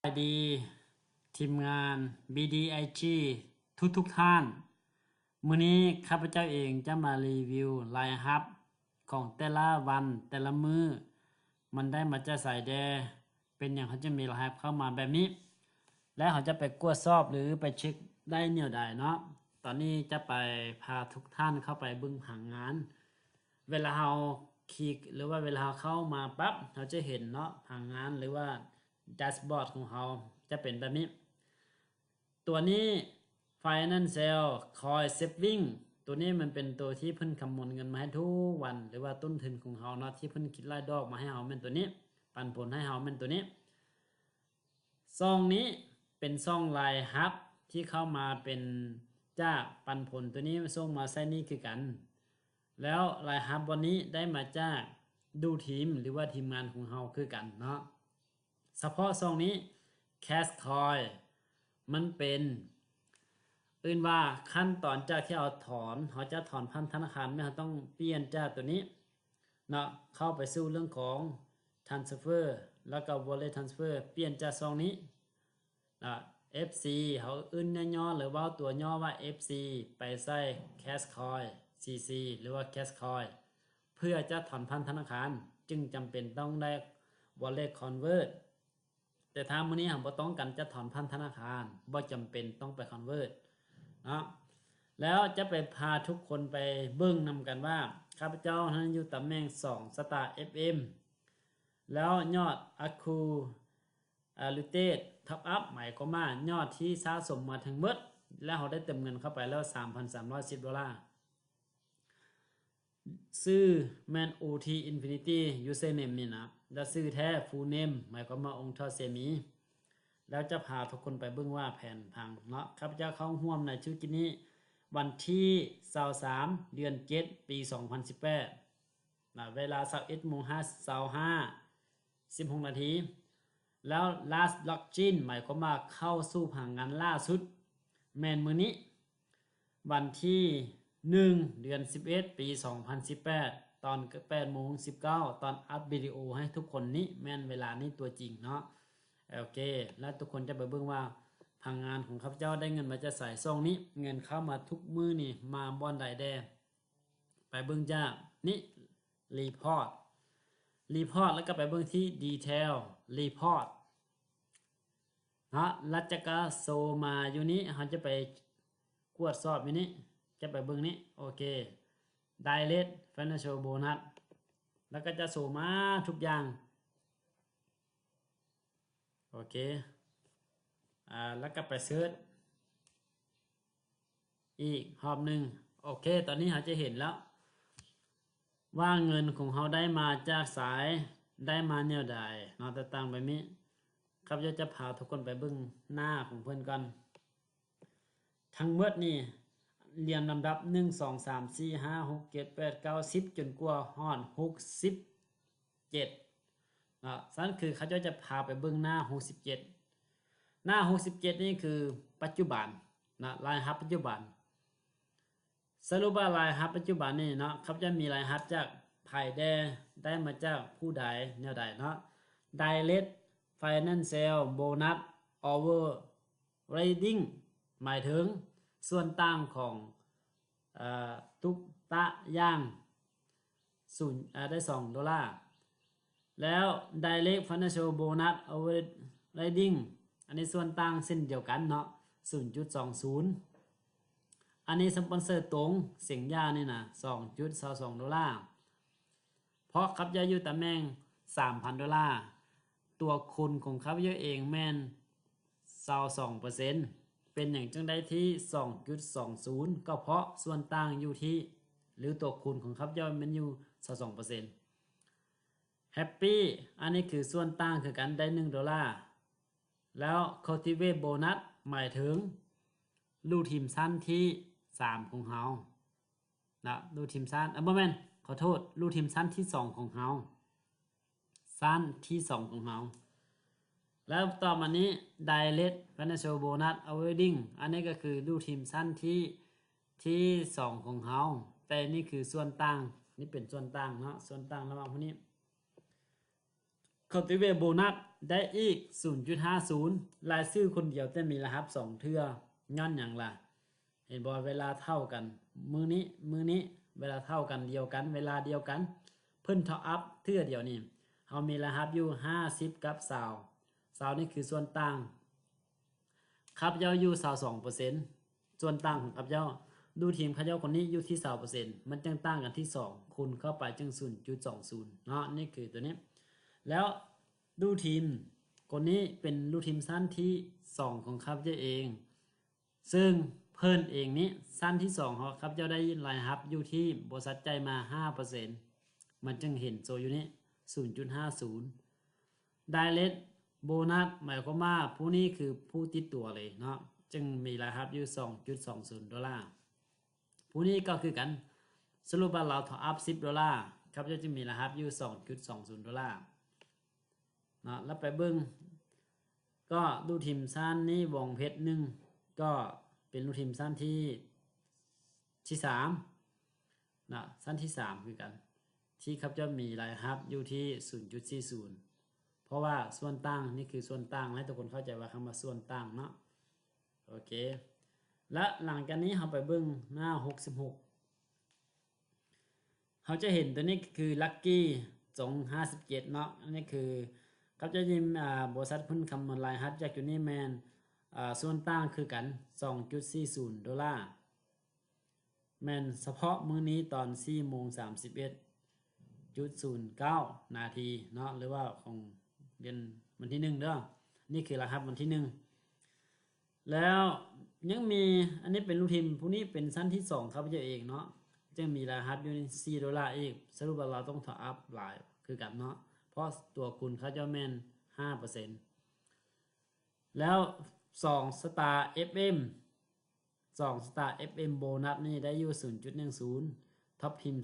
สวัสดีทีมงาน BDIG ทุกท่าน มื้อนี้ข้าพเจ้าเองจะมารีวิวรายรับของแต่ละวันแต่ละมื้อมันได้มาจะใส่แดเป็นอย่างเขาจะมีรายรับเข้ามาแบบนี้ และเขาจะไปกวดสอบหรือไปเช็คได้แนวใดเนาะตอนนี้จะไปพาทุกท่านเข้าไปเบิ่งผังงาน เวลาเราคลิกหรือว่าเวลาเราเข้ามาปั๊บเราจะเห็นเนาะผังงานหรือว่าแดชบอร์ดของเราจะเป็นแบบนี้ ตัวนี้ Financial Coin Saving ตัวนี้มันเป็นตัวที่เพิ่นคำนวณเงินมาให้ทุกวันหรือว่าต้นทุนของเราเนาะที่เพิ่นคิดรายดอกมาให้เราเป็นตัวนี้ปันผลให้เราเป็นตัวนี้ซองนี้เป็นซองรายรับที่เข้ามาเป็นจากปันผลตัวนี้ส่งมาใส่นี้คือกันแล้วรายรับวันนี้ได้มาจากดูทีมหรือว่าทีมงานของเราคือกันเนาะเฉพาะซองนี้ Cash Coin มันเป็นอื่นว่าขั้นตอนจากที่เอาถอนเขาจะถอนพันธนาคารไม่ต้องเปลี่ยนจากตัวนี้เนาะเข้าไปสู่เรื่องของ transfer แล้วก็ wallet transfer เปลี่ยนจากซองนี้FC เขาอื่นย่อหรือว่าตัวย่อว่า FC ไปใส่ Cash Coin CC หรือว่า Cash Coin เพื่อจะถอนพันธนาคารจึงจำเป็นต้องได้ wallet convert แต่ถ้ามื้อนี้เราบ่ต้องการจะถอนพันธนาคารบ่จำเป็นต้องไป convert เนาะแล้วจะไปพาทุกคนไปเบิ่งนำกันว่าข้าพเจ้านั้นอยู่ตำแหน่ง2 Star FM แล้วยอด accumulated top up หมายความว่ายอดที่สะสมมาทั้งหมดแล้วเราได้เติมเงินเข้าไปแล้ว $3,310 ชื่อ Man OT Infinity username นี่นะแล้วชื่อแท้ full name หมายความว่าองค์ทอเสมีแล้วจะพาทุกคนไปเบิ่งว่าแผนพังเนาะข้าพเจ้าเข้าร่วมในธุรกิจนี้วันที่23เดือน7ปี2018นะเวลา 21:25 16 นาทีแล้ว last login หมายความว่าเข้าสู่ผังงานล่าสุดแม่นมื้อนี้วันที่1เดือน11ปี2018ตอน 8:19 ตอนอัพวิดีโอให้ทุกคนนี้แม่นเวลานี้ตัวจริงเนาะโอเคแล้วทุกคนจะไปเบิ่งว่าผังงานของข้าพเจ้าได้เงินมาจะใส่ซองนี้เงินเข้ามาทุกมื้อนี่มาบ่อนใดแดไปเบิ่งจ้านี่รีพอร์ตแล้วก็ไปเบิ่งที่ดีเทลรีพอร์ตเนาะแล้วจะก็โซมาอยู่นี้เฮาจะไปกวดสอบอยู่นี้จะไปเบิ่งนี้โอเค Direct Financial Bonus แล้วก็จะโซมาทุกอย่างโอเคแล้วก็ไปเสิร์ชอีกรอบนึงโอเคตอนนี้เราจะเห็นแล้วว่าเงินของเราได้มาจากสายได้มาแนวใดเนาะต่างๆแบบนี้ครับจะพาทุกคนไปเบิ่งหน้าของเพิ่นก่อนทั้งหมดนี่เรียงลำดับ1 2 3 4 5 6 7 8 9 10จนกว่าฮอด67นั่นคือเขาจะพาไปเบิ่งหน้า67หน้า67นี่คือปัจจุบันนะรายรับปัจจุบันสรุปว่ารายรับปัจจุบันนี่เนาะครับจะมีรายรับจากภายได้มาจากผู้ใดแนวใดเนาะ Direct Financial Bonus Over Riding หมายถึงส่วนต่างของทุกตะย่างได้$2แล้ว Direct Financial Bonus Over Riding อันนี้ส่วนต่างเส้นเดียวกันเนาะ 0.20 อันนี้สปอนเซอร์ตรงเสียงยานี่นะ$2.22เพราะครับยาอยู่ตำแหน่ง$3,000ตัวคุณของครับยาเองแม่น 22% เป็นอย่างจังได้ที่ 2.20 ก็เพราะส่วนต่างอยู่ที่หรือตัวคุณของครับยามันอยู่ 22% Happy อันนี้คือส่วนต่างคือกันได้$1แล้ว Cultivate Bonus หมายถึงลูทีมสั้นที่3ของเฮานะลูทีมสั้นบ่แม่นขอโทษลูทีมสั้นที่2ของเฮาสั้นที่2ของเฮาแล้วต่อมานี้ Direct Financial Bonus Awarding อันนี้ก็คือลูทีมสั้นที่2ของเฮาแต่นี่คือส่วนต่างนี่เป็นส่วนต่างเนาะส่วนต่างระหว่างพวกนี้ cultivate โบนัสได้อีก 0.50 รายชื่อคนเดียวแต่มีรหัส2เทื่อย้อนหยังล่ะเห็นบ่เวลาเท่ากันมื้อนี้เวลาเท่ากันเดียวกันเวลาเดียวกันเพิ่นท็อปอัพเทื่อเดียวนี่เฮามีรหัสอยู่50กับ20นี่คือส่วนต่างครับเจ้าอยู่22%ส่วนต่างของครับเจ้าดูทีมเขาเจ้าคนนี้อยู่ที่20%มันจึงต่างกันที่2คูณเข้าไปจึง 0.20 เนาะนี่คือตัวนี้แล้วดูทีมคนนี้เป็นดูทีมสั้นที่2ของครับเจ้าเองซึ่งเพิ่นเองนี้สั้นที่2ของครับเจ้าได้รายรับอยู่ที่บริษัทใจมา 5% มันจึงเห็นโซอยู่นี้ 0.50 Direct โบนัสหมายความว่าผู้นี้คือผู้ติดตัวเลยเนาะจึงมีรายรับอยู่ $2.20 ผู้นี้ก็คือกันสรุปว่าเราท็อปอัพ$10ครับจะมีรายรับอยู่ $2.20 เนาะแล้วไปเบิ่งก็ดูทีมสั้นนี้วงเพชร1ก็เป็นดูทีมสั้นที่3นะสั้นที่3คือกันที่ครับจะมีรายรับอยู่ที่ 0.40 เพราะว่าส่วนต่างนี่คือส่วนต่างให้ทุกคนเข้าใจว่าคำว่าส่วนต่างเนาะโอเคและหลังจากนี้เราไปเบิ่งหน้า66เราจะเห็นตัวนี้คือลัคกี้257เนาะอันนี้คือครับจะยิมบริษัทเพิ่นคำนวณรายรับจากอยู่นี่แมนส่วนต่างคือกัน $2.40 แมนเฉพาะมื้อนี้ตอน 4:31.09 นาทีเนาะหรือว่าของเดือนวันที่1เด้อนี่คือรหัสวันที่1แล้วยังมีอันนี้เป็นลูกทีมผู้นี้เป็นชั้นที่2ครับเจ้าเองเนาะจึงมีรหัสอยู่ที่$4อีกสรุปว่าเราต้องท็อปอัพหลายคือกันเนาะเพราะตัวคุณเขาเจ้าแม่น 5% แล้ว2 Star FM 2 Star FM โบนัสนี่ได้อยู่ 0.10 ท็อปทีม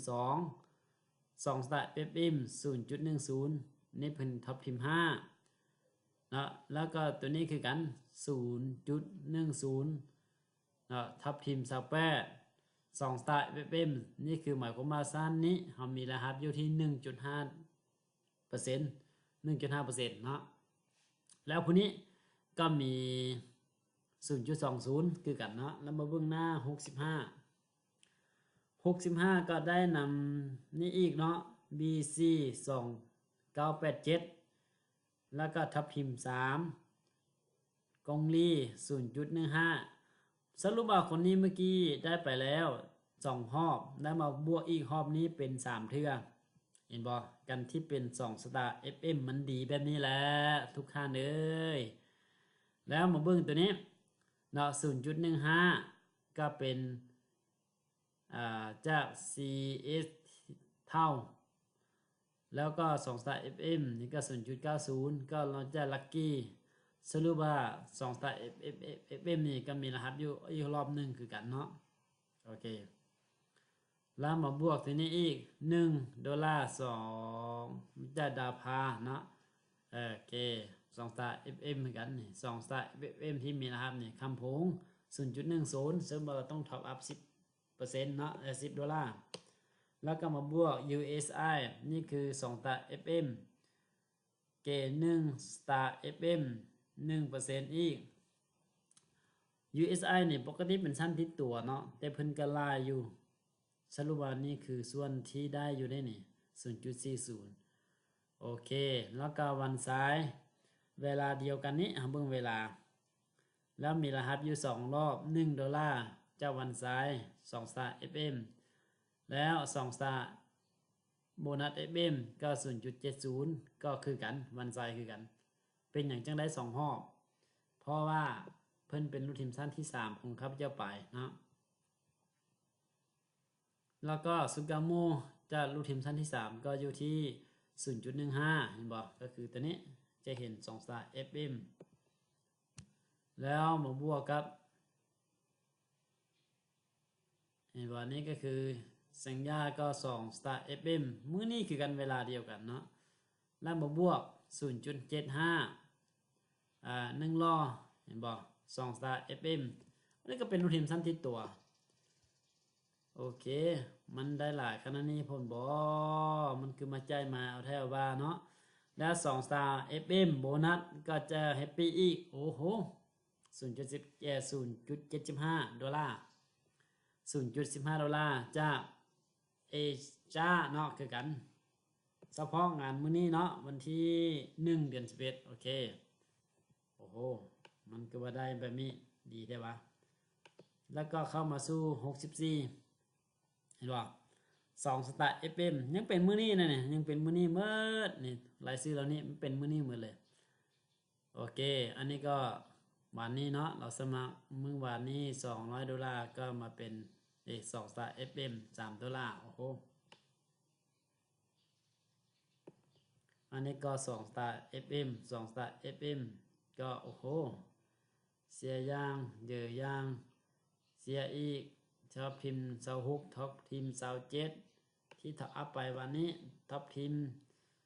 2 Star FM 0.10 นี่เป็นท็อปทีม5นะแล้วก็ตัวนี้คือกัน 0.10 นะท็อปทีม28 2 Star FM นี่คือหมายความว่าสั้นนี้เรามีรหัสอยู่ที่ 1.5% 1.5% เนาะแล้วผู้นี้ก็มี 0.20 คือกันเนาะแล้วมาเบิ่งหน้า65ก็ได้นำนี่อีกเนาะ BC 2987แล้วก็ทับพิมพ์3กงลี 0.15 สรุปว่าคนนี้เมื่อกี้ได้ไปแล้ว2รอบได้มาบวกอีกรอบนี้เป็น3เทื่อเห็นบ่กันที่เป็น2 Star FM มันดีแบบนี้แหละทุกท่านเอ้ยแล้วมาเบิ่งตัวนี้เนาะ 0.15 ก็เป็นจาก CS เท่าแล้วก็2 Star FM นี่ก็ 0.90 ก็เราจะลัคกี้สรุปว่า2 Star FM นี่ก็มีรหัสอยู่อีกรอบนึงคือกันเนาะโอเคแล้วมาบวกทีนี้อีก$1.2จะดาพาเนาะโอเค2 Star FM เหมือนกันนี่2 Star FM ที่มีรหัสนี่คำพง 0.10 ซึ่งเราต้องท็อปอัพ10%เนาะ$10แล้วก็มาบวก USI นี่คือ2 Star FM เก1 Star FM 1% อีก USI นี่ปกติเป็นชั้นที่ตัวเนาะแต่เพิ่นก็ลายอยู่สรุปว่านี่คือส่วนที่ได้อยู่ได้นี่ 0.40 โอเคแล้วก็วันซ้ายเวลาเดียวกันนี้เบิ่งเวลาแล้วมีรหัสอยู่2รอบ$1เจ้าวันซ้าย2 Star FM แล้ว2 Star โบนัส FM ก็ 0.70 ก็คือกันวันซ้ายคือกันเป็นอย่างจังได้2รอบเพราะว่าเพิ่นเป็นลูกทีมชั้นที่3ของครับเจ้าไปเนาะแล้วก็ซุกาโมจะลูกทีมชั้นที่3ก็อยู่ที่ 0.15 เห็นบ่ก็คือตัวนี้จะเห็น2 Star FM แล้วมาบวกกับเห็นบ่นี้ก็คือสัญญาก็2 Star FM มื้อนี้คือกันเวลาเดียวกันเนาะแล้วมาบวก 0.75 1ล้อเห็นบ่2 Star FM อันนี้ก็เป็นลูกทีมชั้นที่ตัวโอเคมันได้หลายขนาดนี้พ่นบ่มันคือมาใจมาเอาแท้ว่าเนาะ แล้ว2 Star FM โบนัสก็จะแฮปปี้อีกโอ้โห0.75 ดอลลาร์0.15 ดอลลาร์จากเอจ้าเนาะคือกันเฉพาะงานมื้อนี้เนาะวันที่1 เดือน 11โอเคโอ้โหมันก็ว่าได้แบบนี้ดีได้ปะแล้วก็เข้ามาสู่64เห็นบ่2 Star FM ยังเป็นมื้อนี้นะเนี่ยยังเป็นมื้อนี้หมดนี่รายชื่อเหล่านี้มันเป็นมื้อนี้หมดเลยโอเคอันนี้ก็วันนี้เนาะเราสมัครมื้อวานนี้$200ก็มาเป็น2 Star FM $3โอ้โหอันนี้ก็2 Star FM 2 Star FM ก็โอ้โหเสียย่างเยอะย่างเสียอีกท็อปทีม26ท็อปทีม27ที่ท็อปอัพไปวันนี้ท็อปทีม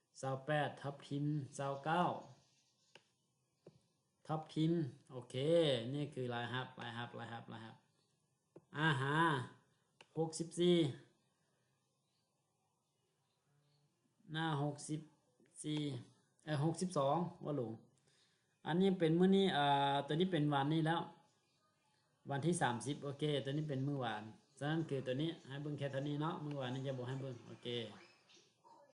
28ท็อปทีม29ท็อปทีมโอเคนี่คือรายฮับอาหา64หน้า62ว่าหลงอันนี้เป็นมื้อนี้ตัวนี้เป็นวันนี้แล้ววันที่30โอเคตัวนี้เป็นมื้อวานฉะนั้นคือตัวนี้ให้เบิ่งแค่เท่านี้เนาะมื้อวานนี้จะบ่ให้เบิ่งโอเค